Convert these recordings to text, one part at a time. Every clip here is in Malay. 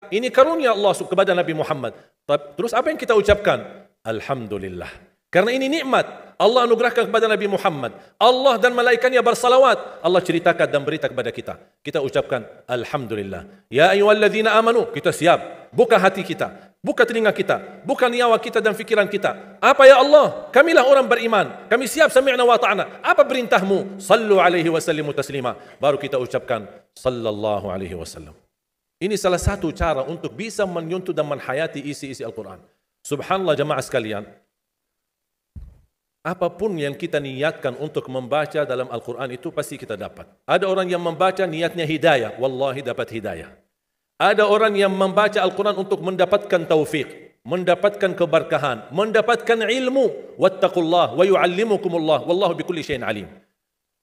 ini karunia Allah kepada Nabi Muhammad. Terus apa yang kita ucapkan? Alhamdulillah. Karena ini nikmat Allah anugerahkan kepada Nabi Muhammad. Allah dan malaikatnya bersalawat. Allah ceritakan dan berita kepada kita. Kita ucapkan Alhamdulillah. Ya ayyuhalladzina amanu. Kita siap. Buka hati kita. Buka telinga kita. Buka nyawa kita dan fikiran kita. Apa ya Allah? Kamilah orang beriman. Kami siap sami'na wa ta'na. Apa perintahmu? Sallu alaihi wa sallimu taslima. Baru kita ucapkan Sallallahu alaihi wasallam. Ini salah satu cara untuk bisa menyentuh dan menhayati isi-isi Al-Quran. Subhanallah jamaah sekalian. Apapun yang kita niatkan untuk membaca dalam Al-Quran itu pasti kita dapat. Ada orang yang membaca niatnya hidayah. Wallahi dapat hidayah. Ada orang yang membaca Al-Quran untuk mendapatkan taufik, mendapatkan keberkahan, mendapatkan ilmu. Wattaqullah wa yu'allimukumullah. Wallahu bikulli syai'in alim.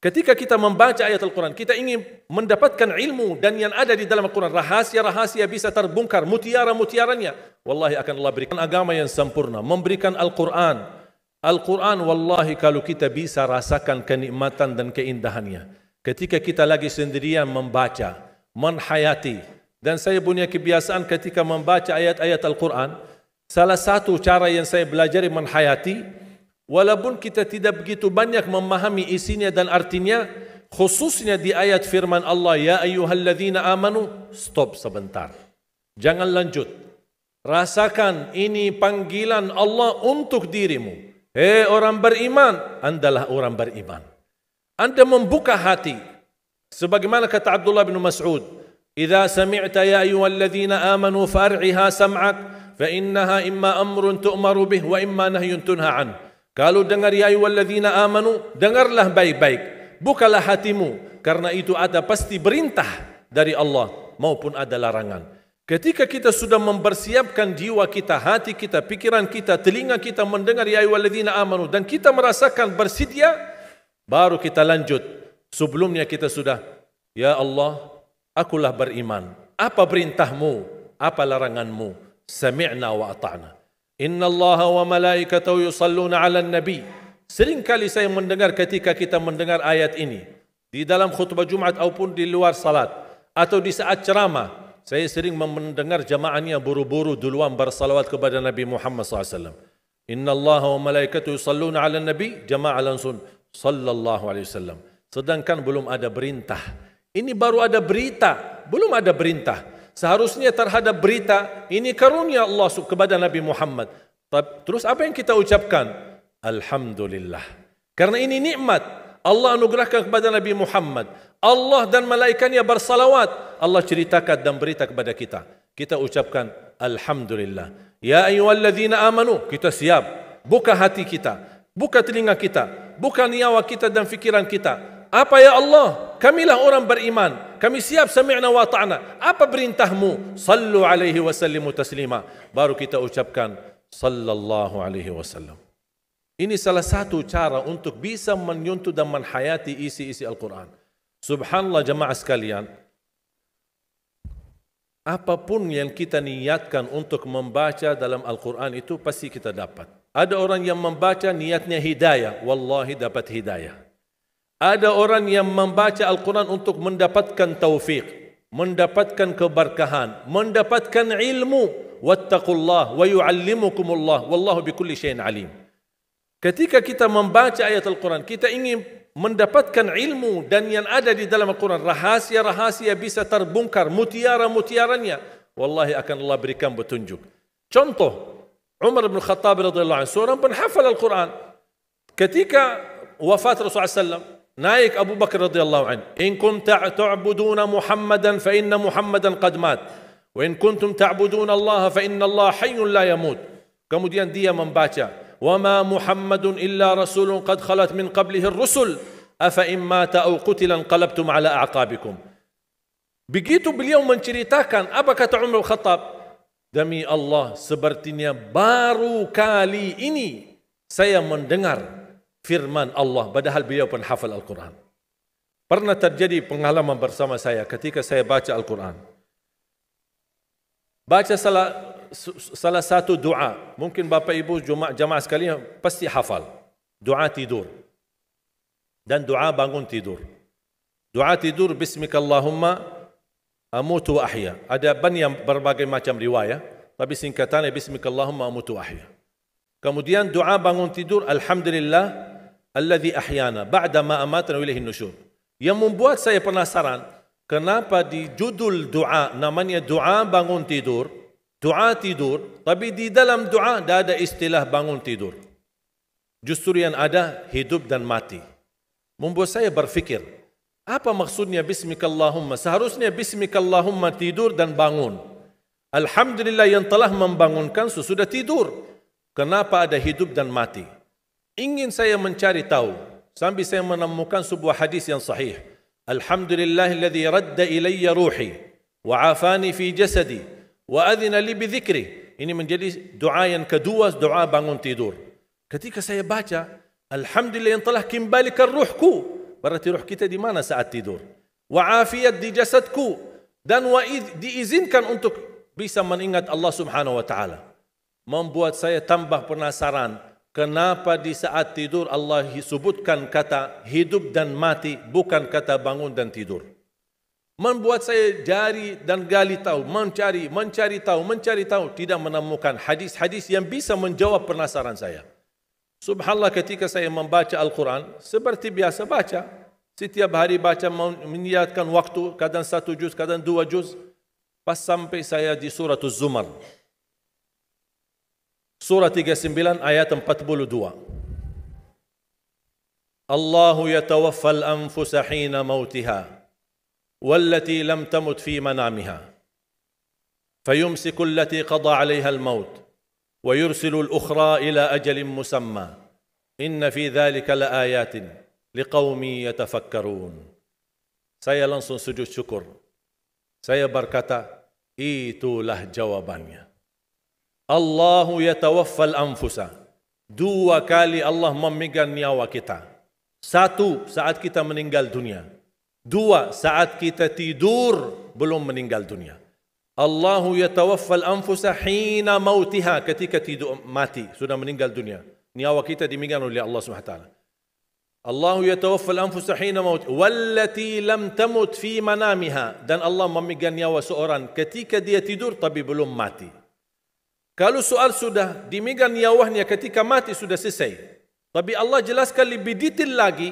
Ketika kita membaca ayat Al-Quran, kita ingin mendapatkan ilmu dan yang ada di dalam Al-Quran, rahasia-rahasia bisa terbongkar, mutiara-mutiaranya. Wallahi akan Allah berikan agama yang sempurna, memberikan Al-Quran. Al-Quran wallahi kalau kita bisa rasakan kenikmatan dan keindahannya. Ketika kita lagi sendirian membaca, menhayati. Dan saya punya kebiasaan ketika membaca ayat-ayat Al-Quran, salah satu cara yang saya belajari menhayati, walaupun kita tidak begitu banyak memahami isinya dan artinya, khususnya di ayat firman Allah, Ya ayyuhalladzina amanu, stop sebentar. Jangan lanjut. Rasakan ini panggilan Allah untuk dirimu. Hei orang beriman, andalah orang beriman. Anda membuka hati. Sebagaimana kata Abdullah bin Mas'ud, Idza sami'ta ya ayyuhalladzina amanu far'iha sam'ak, fa innaha imma amrun tu'maru bih wa imma nahyun tunha an. Kalau dengar ya ayyuhalladzina amanu, dengarlah baik-baik. Bukalah hatimu, karena itu ada pasti perintah dari Allah maupun ada larangan. Ketika kita sudah mempersiapkan jiwa kita, hati kita, pikiran kita, telinga kita mendengar ya ayyuhalladzina amanu dan kita merasakan bersedia, baru kita lanjut. Sebelumnya kita sudah, ya Allah, akulah beriman. Apa perintahmu? Apa laranganmu? Sami'na wa ata'na. Inna Allah wa malaikatahu yusalluna ala nabi. Seringkali saya mendengar ketika kita mendengar ayat ini di dalam khutbah Jumat ataupun di luar salat atau di saat ceramah. Saya sering mendengar jamaahnya buru-buru duluan bersalawat kepada Nabi Muhammad SAW. Inna Allah wa malaikatu yusalluna ala nabi, jamaah langsung sallallahu alaihi wasallam. Sedangkan belum ada perintah. Ini baru ada berita, belum ada perintah. Seharusnya terhadap berita, ini karunia Allah kepada Nabi Muhammad. Terus apa yang kita ucapkan? Alhamdulillah. Karena ini nikmat Allah anugerahkan kepada Nabi Muhammad. Allah dan malaikatnya bersalawat. Allah ceritakan dan berita kepada kita. Kita ucapkan Alhamdulillah. Ya ayyuhalladzina amanu. Kita siap. Buka hati kita. Buka telinga kita. Buka nyawa kita dan fikiran kita. Apa ya Allah? Kamilah orang beriman. Kami siap sami'na wa ta'na. Apa perintahmu? Sallu alaihi wa sallimu taslima. Baru kita ucapkan Sallallahu alaihi wasallam. Ini salah satu cara untuk bisa menyentuh dan menhayati isi-isi Al-Quran. Subhanallah jamaah sekalian, apapun yang kita niatkan untuk membaca dalam Al-Quran itu pasti kita dapat. Ada orang yang membaca niatnya hidayah, wallahi dapat hidayah. Ada orang yang membaca Al-Quran untuk mendapatkan taufik, mendapatkan keberkahan, mendapatkan ilmu. Wattaqullah wa yu'allimukumullah, wallahu bikulli syai'in alim. Ketika kita membaca ayat Al-Quran, kita ingin mendapatkan ilmu dan yang ada di dalam Al-Quran, rahasia-rahasia bisa terbongkar, mutiara-mutiaranya. Wallahi akan Allah berikan petunjuk. Contoh, Umar bin Khattab radhiyallahu anhu, seorang penghafal Al-Quran. Ketika wafat Rasulullah SAW, naik Abu Bakar radhiyallahu anhu. In kuntum ta'buduna Muhammadan fa inna Muhammadan qad mat. Wa in kuntum ta'buduna Allah fa inna Allah hayyun la yamut. Kemudian dia membaca, وما محمد إلا رسول قد خلت من قبله الرسل أفإن مات أو قتل انقلبتم على أعقابكم. Begitu beliau menceritakan, apa kata Umar bin Khattab? Demi Allah, sepertinya baru kali ini saya mendengar firman Allah, padahal beliau pun hafal Al-Quran. Pernah terjadi pengalaman bersama saya ketika saya baca Al-Quran. Baca salah satu doa, mungkin Bapak Ibu jamaah sekalian pasti hafal. Doa tidur dan doa bangun tidur. Doa tidur, Bismikallahumma amutu wa ahya. Ada banyak berbagai macam riwayat, tapi singkatannya bismikallahumma amutu wa ahya. Kemudian doa bangun tidur, alhamdulillah alladzi ahyana ba'da ma amatana wa ilaihin nusyur. Yang membuat saya penasaran, kenapa di judul doa namanya doa bangun tidur, doa tidur, tapi di dalam doa tidak ada istilah bangun tidur. Justru yang ada hidup dan mati. Membuat saya berfikir, apa maksudnya bismikallahumma? Seharusnya bismikallahumma tidur dan bangun. Alhamdulillah yang telah membangunkan sesudah tidur. Kenapa ada hidup dan mati? Ingin saya mencari tahu sampai saya menemukan sebuah hadis yang sahih. Alhamdulillahilladzi radda ilayya ruhi wa afani fi jasadi wa adhina li bi dhikri. Ini menjadi doa yang kedua, doa bangun tidur. Ketika saya baca, alhamdulillah yang telah kembalikan ruhku, berarti ruh kita di mana saat tidur? Wa afiyat di jasadku, dan diizinkan untuk bisa mengingat Allah Subhanahu wa taala. Membuat saya tambah penasaran, kenapa di saat tidur Allah sebutkan kata hidup dan mati, bukan kata bangun dan tidur. Membuat saya jari dan gali tahu, mencari tahu, tidak menemukan hadis-hadis yang bisa menjawab penasaran saya. Subhanallah, ketika saya membaca Al-Quran, seperti biasa baca, setiap hari baca, meniatkan waktu, kadang 1 juz, kadang 2 juz, pas sampai saya di surah Az-Zumar. Surah 39 ayat 42. Allahu yatawaffal anfusa hina mautiha wallati lam tamut fi manamiha fayumsiku allati qada 'alayha al-maut wa yursilu al-ukhra ila ajalin musamma inna fi dhalika laayatin liqaumin yatafakkarun. Saya langsung sujud syukur. Saya berkata, itulah jawabannya. Allahu yatawaffal anfusa. 2 kali Allah memegang nyawa kita. 1 saat kita meninggal dunia. 2 saat kita tidur belum meninggal dunia. Allahu yatawaffal anfusa hina mautiha, ketika tidur mati, sudah meninggal dunia. Nyawa kita dimegang oleh Allah Subhanahu wa taala. Allahu yatawaffal anfusa hina mautiha wallati lam tamut fi manamiha, dan Allah memegang nyawa seorang ketika dia tidur tapi belum mati. Kalau soal sudah dimegang nyawanya ketika mati sudah selesai. Tapi Allah jelaskan lebih detail lagi,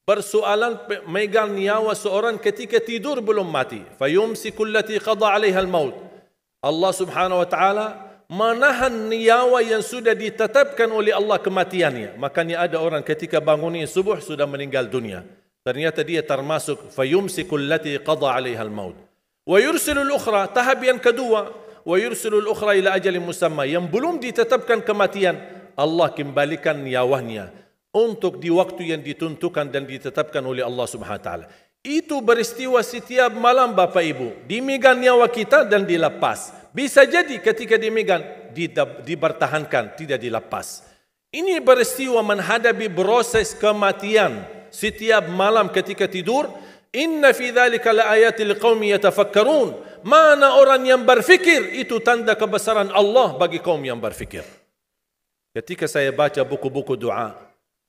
persoalan megang nyawa seorang ketika tidur belum mati. Fayumsiku allati qada 'alaiha al-maut. Allah Subhanahu wa taala menahan nyawa yang sudah ditetapkan oleh Allah kematiannya. Makanya ada orang ketika bangunnya subuh sudah meninggal dunia. Ternyata dia termasuk fayumsiku allati qada 'alaiha al-maut. Wa yursilul ukhra, tahap yang kedua, wa yursilul ukhra ila ajalin musamma, yang belum ditetapkan kematian, Allah kembalikan nyawanya untuk di waktu yang ditentukan dan ditetapkan oleh Allah Subhanahu wa taala. Itu beristiwa setiap malam Bapak Ibu. Dimegang nyawa kita dan dilepas. Bisa jadi ketika dimegang dipertahankan, tidak dilepas. Ini beristiwa menghadapi proses kematian setiap malam ketika tidur. Inna fi dzalika laayatil liqaumin yatafakkarun. Mana orang yang berfikir, itu tanda kebesaran Allah bagi kaum yang berfikir. Ketika saya baca buku-buku doa,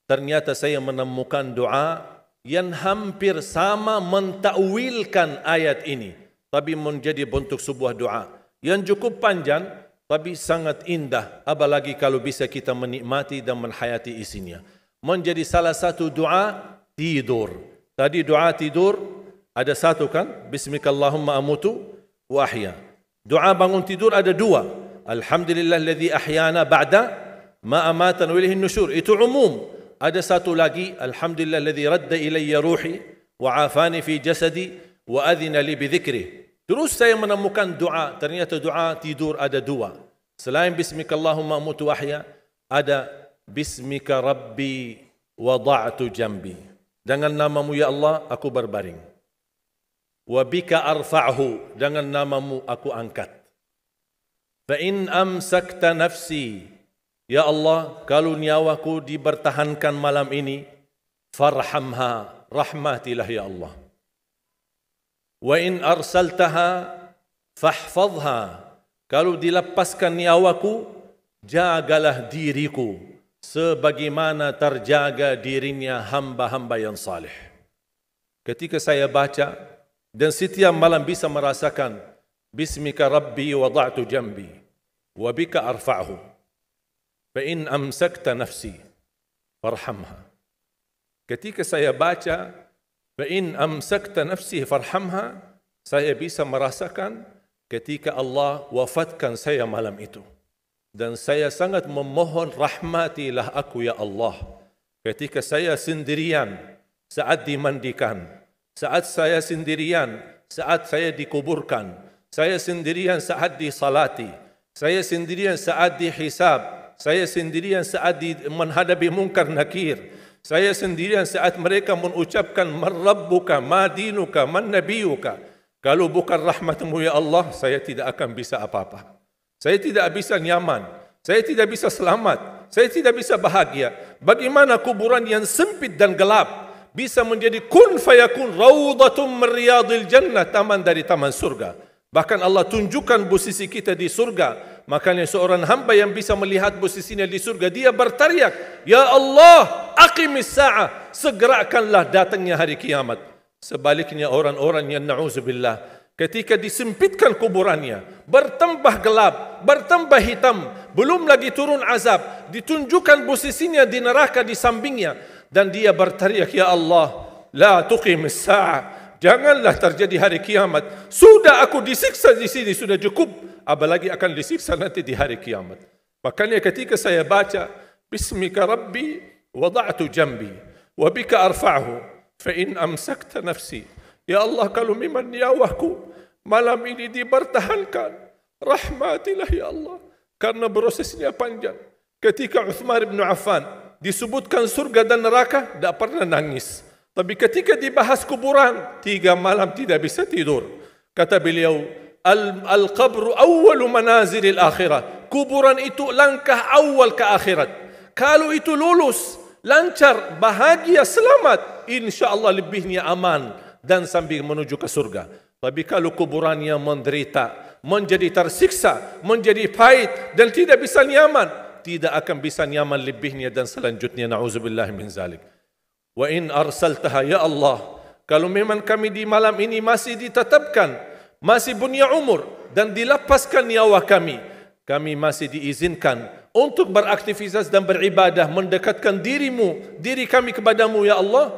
ternyata saya menemukan doa yang hampir sama mentakwilkan ayat ini, tapi menjadi bentuk sebuah doa yang cukup panjang tapi sangat indah, apalagi kalau bisa kita menikmati dan menghayati isinya. Menjadi salah satu doa tidur. Tadi doa tidur ada 1 kan? Bismikallahumma amutu wa ahya. Doa bangun tidur ada 2. Alhamdulillahilladzi ahyana ba'da ma amatana wa ilaihin nusyur. Itu umum. Ada 1 lagi, alhamdulillahilladzi radda ilayya ruhi wa afani fi jasadi wa adhina li bi dhikri. Terus saya menemukan doa, ternyata doa tidur ada 2. Selain bismikallahumma amutu wa ahya, ada bismika rabbi wada'tu jambi. Dengan namamu ya Allah aku berbaring. Wa bika arfa'hu, dengan namamu aku angkat. Fa in amsakta nafsi, ya Allah, kalau nyawaku dipertahankan malam ini, farhamha, rahmatilah ya Allah. Wa in arsaltaha fahfadha, kalau dilepaskan nyawaku, jagalah diriku sebagaimana terjaga dirinya hamba-hamba yang saleh. Ketika saya baca, dan setiap malam bisa merasakan Bismika Rabbi wada'tu jambi wa bika arfa'hu fa in amsakta nafsi farhamha. Ketika saya baca fa in amsakta nafsi farhamha, saya bisa merasakan ketika Allah wafatkan saya malam itu. Dan saya sangat memohon rahmatilah aku ya Allah. Ketika saya sendirian saat dimandikan, saat saya sendirian saat saya dikuburkan, saya sendirian saat disalati, saya sendirian saat dihisab, saya sendirian saat menghadapi munkar nakir, saya sendirian saat mereka mengucapkan man rabbuka, ma dinuka, man nabiyuka. Kalau bukan rahmatmu ya Allah, saya tidak akan bisa apa-apa. Saya tidak bisa nyaman, saya tidak bisa selamat, saya tidak bisa bahagia. Bagaimana kuburan yang sempit dan gelap bisa menjadi kun fayakun rawdatum min riyadil jannah, taman dari taman surga. Bahkan Allah tunjukkan posisi kita di surga. Makanya seorang hamba yang bisa melihat posisinya di surga, dia berteriak, Ya Allah, aqimis sa'ah, segerakanlah datangnya hari kiamat. Sebaliknya orang-orang yang na'udzubillah, ketika disempitkan kuburannya, bertambah gelap, bertambah hitam, belum lagi turun azab, ditunjukkan posisinya di neraka di sampingnya, dan dia berteriak, Ya Allah, la tuqimis sa'ah, janganlah terjadi hari kiamat. Sudah aku disiksa di sini, sudah cukup, apalagi akan disiksa nanti di hari kiamat. Makanya ketika saya baca Bismika Rabbi wada'tu jambi wa bika arfa'hu fa in amsakta nafsi, ya Allah, kalau memang nyawaku malam ini dipertahankan, rahmatilah ya Allah, karena prosesnya panjang. Ketika Uthman bin Affan disebutkan surga dan neraka, tidak pernah nangis. Tapi ketika dibahas kuburan, 3 malam tidak bisa tidur. Kata beliau, Al-qabru awwalu manazilil akhirah. Kuburan itu langkah awal ke akhirat. Kalau itu lulus, lancar, bahagia, selamat, insya-Allah lebihnya aman dan sambil menuju ke surga. Tapi kalau kuburannya menderita, menjadi tersiksa, menjadi pahit dan tidak bisa nyaman, tidak akan bisa nyaman lebihnya dan selanjutnya, na'udzubillah min zalik. Wa in arsaltaha ya Allah, kalau memang kami di malam ini masih ditetapkan, masih punya umur dan dilepaskan nyawa kami, kami masih diizinkan untuk beraktivitas dan beribadah, mendekatkan diri kami kepadamu ya Allah.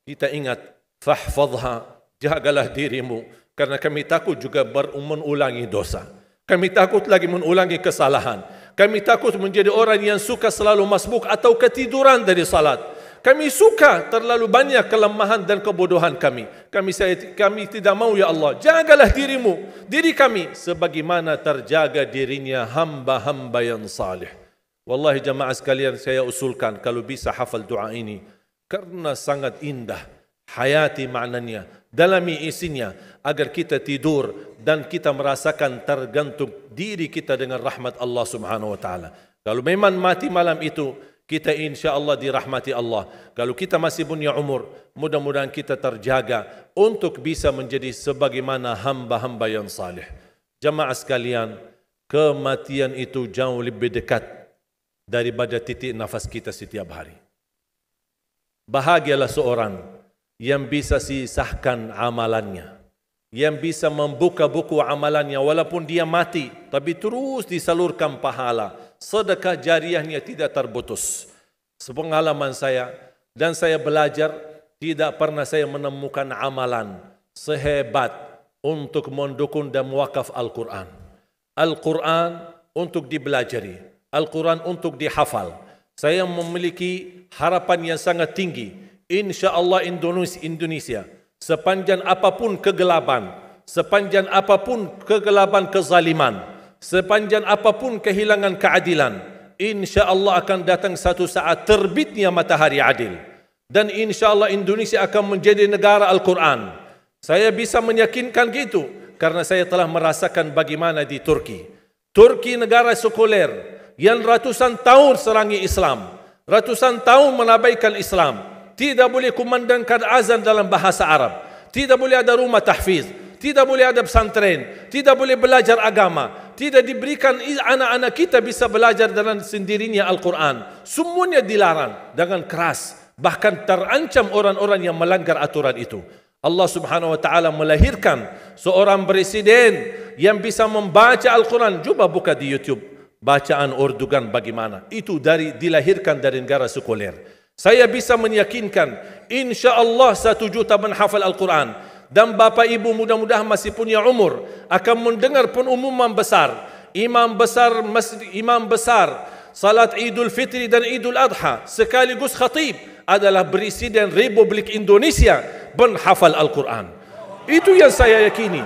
Kita ingat, fahfadha, jagalah dirimu, karena kami takut juga mengulangi dosa. Kami takut lagi mengulangi kesalahan. Kami takut menjadi orang yang suka selalu masbuk atau ketiduran dari salat. Kami suka terlalu banyak kelemahan dan kebodohan kami. Kami tidak mau ya Allah. Jagalah diri kami sebagaimana terjaga dirinya hamba-hamba yang salih. Wallahi jamaah sekalian, saya usulkan kalau bisa hafal doa ini, karena sangat indah. Hayati maknanya, dalami isinya, agar kita tidur dan kita merasakan tergantung diri kita dengan rahmat Allah Subhanahu wa taala. Kalau memang mati malam itu, kita insya Allah dirahmati Allah. Kalau kita masih punya umur, mudah-mudahan kita terjaga untuk bisa menjadi sebagaimana hamba-hamba yang salih. Jamaah sekalian, kematian itu jauh lebih dekat daripada titik nafas kita setiap hari. Bahagialah seorang yang bisa sisahkan amalannya, yang bisa membuka buku amalannya walaupun dia mati, tapi terus disalurkan pahala. Sedekah jariahnya tidak terputus. Sepengalaman saya, dan saya belajar, tidak pernah saya menemukan amalan sehebat untuk mendukung dan mewakaf Al-Quran. Al-Quran untuk dibelajari, Al-Quran untuk dihafal. Saya memiliki harapan yang sangat tinggi. Insya Allah Indonesia, sepanjang apapun kegelapan, sepanjang apapun kegelapan kezaliman, sepanjang apapun kehilangan keadilan, insya Allah akan datang satu saat terbitnya matahari adil. Dan insya Allah Indonesia akan menjadi negara Al-Quran. Saya bisa meyakinkan gitu, karena saya telah merasakan bagaimana di Turki. Turki negara sekuler, yang ratusan tahun serangi Islam, ratusan tahun menabaikan Islam. Tidak boleh kumandangkan azan dalam bahasa Arab. Tidak boleh ada rumah tahfiz. Tidak boleh ada pesantren. Tidak boleh belajar agama. Tidak diberikan anak-anak kita bisa belajar dengan sendirinya Al-Quran. Semuanya dilarang dengan keras. Bahkan terancam orang-orang yang melanggar aturan itu. Allah Subhanahu wa taala melahirkan seorang presiden yang bisa membaca Al-Quran. Cuba buka di YouTube bacaan Erdogan bagaimana. Itu dilahirkan dari negara sekuler. Saya bisa meyakinkan insya-Allah 1 juta menghafal Al-Quran, dan bapa ibu mudah-mudahan masih punya umur akan mendengar pengumuman besar imam besar salat Idul Fitri dan Idul Adha sekaligus khatib adalah Presiden Republik Indonesia menghafal Al-Quran. Itu yang saya yakini,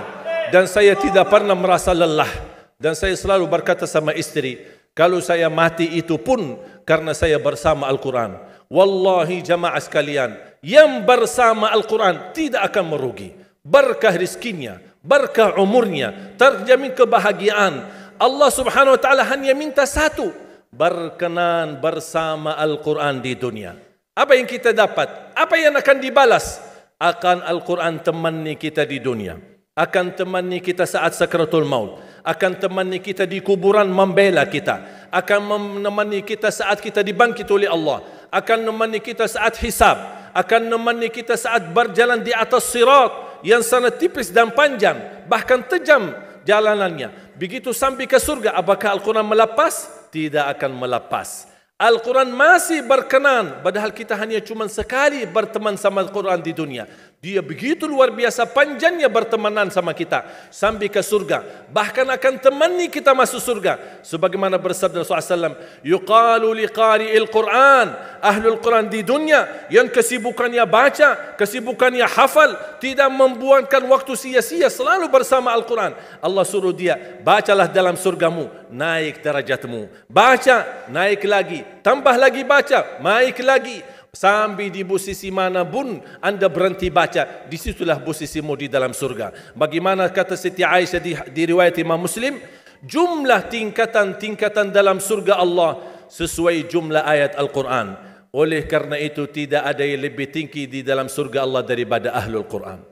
dan saya tidak pernah merasa lelah, dan saya selalu berkata sama istri, kalau saya mati itu pun karena saya bersama Al-Quran. Wallahi jamaah sekalian, yang bersama Al-Quran tidak akan merugi. Berkah rizkinya, berkah umurnya, terjamin kebahagiaan. Allah Subhanahu wa taala hanya minta satu, berkenan bersama Al-Quran di dunia. Apa yang kita dapat? Apa yang akan dibalas? Akan Al-Quran temani kita di dunia, akan temani kita saat sakratul maut, akan temani kita di kuburan membela kita, akan menemani kita saat kita dibangkit oleh Allah, akan menemani kita saat hisab, akan menemani kita saat berjalan di atas sirat yang sangat tipis dan panjang, bahkan tajam jalanannya. Begitu sampai ke surga, apakah Al-Quran melepas? Tidak akan melepas. Al-Quran masih berkenan, padahal kita hanya cuma sekali berteman sama Al-Quran di dunia. Dia begitu luar biasa panjangnya bertemanan sama kita sampai ke surga. Bahkan akan temani kita masuk surga. Sebagaimana bersabda Rasulullah SAW, yuqalu liqari'il Quran, ahlul Quran di dunia yang kesibukannya baca, kesibukannya hafal, tidak membuangkan waktu sia-sia, selalu bersama Al-Quran. Allah suruh dia, bacalah dalam surgamu, naik derajatmu. Baca, naik lagi. Tambah lagi baca, naik lagi. Sampai di posisi mana pun anda berhenti baca, disitulah posisimu di dalam surga. Bagaimana kata Siti Aisyah di riwayat Imam Muslim, jumlah tingkatan-tingkatan dalam surga Allah sesuai jumlah ayat Al-Quran. Oleh karena itu tidak ada yang lebih tinggi di dalam surga Allah daripada Ahlul Quran.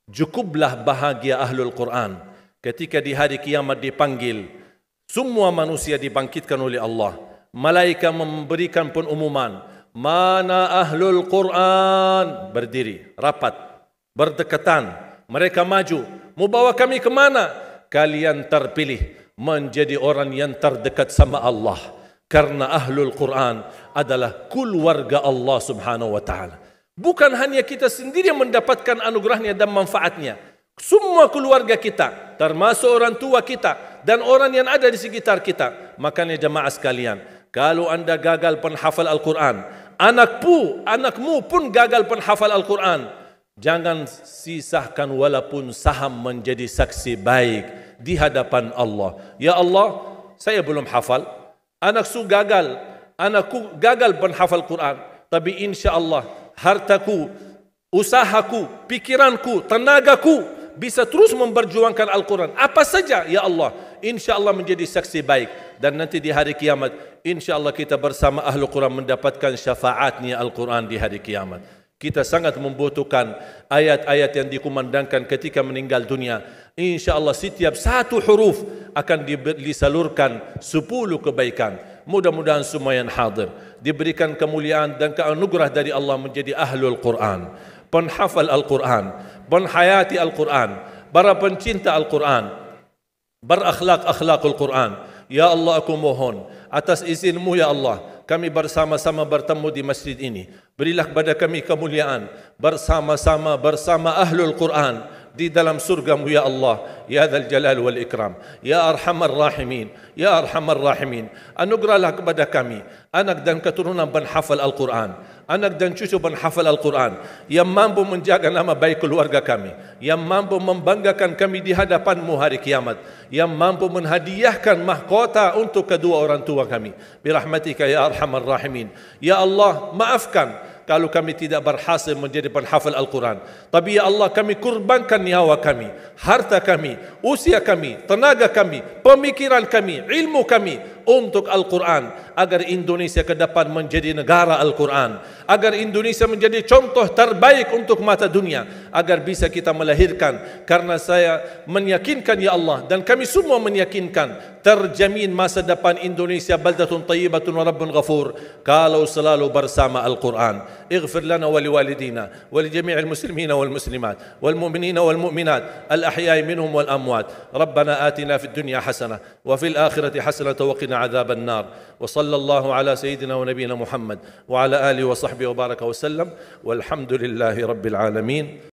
Cukuplah bahagia Ahlul Quran ketika di hari kiamat dipanggil, semua manusia dibangkitkan oleh Allah. Malaikat memberikan pengumuman, mana Ahlul Quran? Berdiri, rapat, berdekatan. Mereka maju. Mau bawa kami ke mana? Kalian terpilih menjadi orang yang terdekat sama Allah. Karena Ahlul Quran adalah keluarga Allah Subhanahu wa ta'ala. Bukan hanya kita sendiri yang mendapatkan anugerahnya dan manfaatnya. Semua keluarga kita, termasuk orang tua kita dan orang yang ada di sekitar kita. Makanya jemaah sekalian, kalau anda gagal penghafal Al-Quran, anakmu pun gagal penghafal Al-Quran, jangan sisahkan walaupun saham menjadi saksi baik di hadapan Allah. Ya Allah, saya belum hafal, anakku gagal penghafal Quran, tapi insya Allah hartaku, usahaku, pikiranku, tenagaku bisa terus memperjuangkan Al-Quran. Apa saja, ya Allah, insya Allah menjadi saksi baik. Dan nanti di hari kiamat, insya Allah kita bersama Ahlul Quran mendapatkan syafaatnya Al-Quran di hari kiamat. Kita sangat membutuhkan ayat-ayat yang dikumandangkan ketika meninggal dunia. Insya Allah setiap satu huruf akan disalurkan 10 kebaikan. Mudah-mudahan semua yang hadir diberikan kemuliaan dan keanugerah dari Allah menjadi Ahlul Quran, penghafal Al-Quran, penghayati Al-Quran, para pencinta Al-Quran, berakhlak-akhlakul Quran. Ya Allah, aku mohon atas izin-Mu ya Allah, kami bersama-sama bertemu di masjid ini. Berilah kepada kami kemuliaan bersama-sama bersama Ahlul Quran di dalam surga-Mu ya Allah, ya Dzal Jalal wal Ikram, ya Arhamar Rahimin, ya Arhamar Rahimin. Anugerahlah kepada kami anak dan keturunan penghafal Al-Quran, anak dan cucu penghafal Al-Quran yang mampu menjaga nama baik keluarga kami, yang mampu membanggakan kami di hadapan-Mu hari kiamat, yang mampu menhadiahkan mahkota untuk kedua orang tua kami. Birahmatika ya Arhamar Rahimin. Ya Allah, maafkan kalau kami tidak berhasil menjadi penghafal Al-Quran. Tapi ya Allah, kami kurbankan nyawa kami, harta kami, usia kami, tenaga kami, pemikiran kami, ilmu kami untuk Al-Quran, agar Indonesia ke depan menjadi negara Al-Quran, agar Indonesia menjadi contoh terbaik untuk mata dunia, agar bisa kita melahirkan. Karena saya meyakinkan ya Allah, dan kami semua meyakinkan, terjamin masa depan Indonesia baldatun tayyibatun wa rabbun ghafur kalau selalu bersama Al-Quran. Ighfir lana wa liwalidina wa li jami'il muslimina wal muslimat wal mu'minina wal mu'minat al ahya'i minhum wal amwat. Rabbana atina fid dunya hasanah wa fil akhirati hasanah wa qina adzaban nar. Wa sallallahu ala sayyidina wa nabiyyina Muhammad wa ala alihi wa sahbihi wa baraka wa sallam walhamdulillahi rabbil alamin.